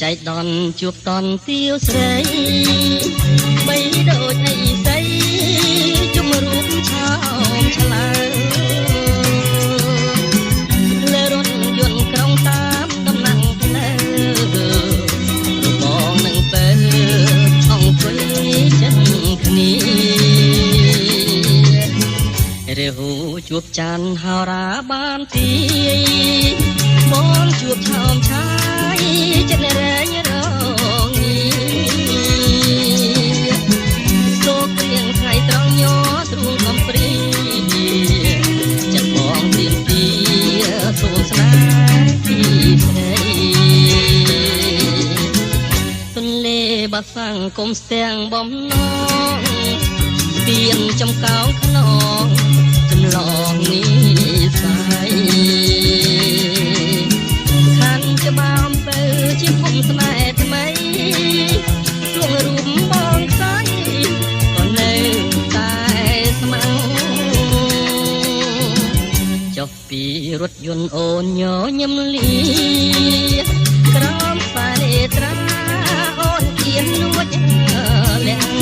ចែកដន់ជួបតន់ទាវស្រីបីដូចអីសីជុំរូបឆោមឆ្លើលើរថយន្តក្រុងតាមដំណាំងផ្លូវបងនឹងទៅអង្គុយចិនគ្នារហូជួបច័ន្ទហោរាបានទីបងជួបឆោមឆាយចិត្តរែងរងសូករៀងថ្ងៃត្រង់ញ័រទ្រូងកំព្រីចិត្តបងទៀមទាសូមស្នេហ៍ពីស្រីទន្លេបាសាំងគុំស្ទាំងបំណងពៀនចំកោងខ្នងចម្លងនេះស្អីខាន់ច្បាមទៅជាភូមិស្នេហ៍ថ្មីជួងរូបបងស្អីក៏នៅតែស្មៅចុះពីរថយន្តអូនញញឹមលីក្រោមស្វាលេត្រាអូនគៀនលួចលាក់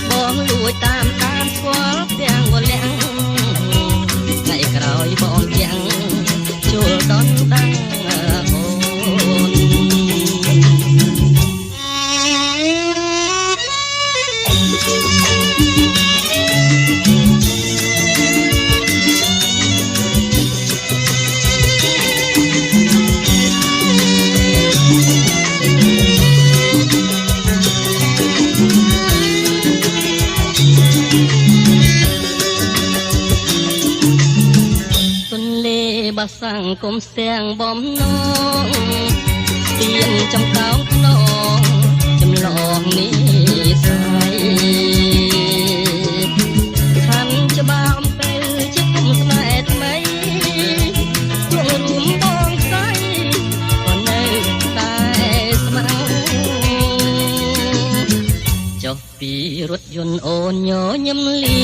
បងលួចតាមស្គាល់ទាំងវលាក់ថ្ងៃក្រោយបងយ៉ាងជួលដល់ដាំងអូនបាសាំងគុំស្ទាំងបំណងទៀនចំកោងខ្នងចម្លងនេះស្អីខាន់ច្បាមទៅជាភូមិស្នេហ៍ថ្មីជួងរួមបងស្អីក៏នៅតែស្មៅចុះពីរថយន្តអូនញញឹមលី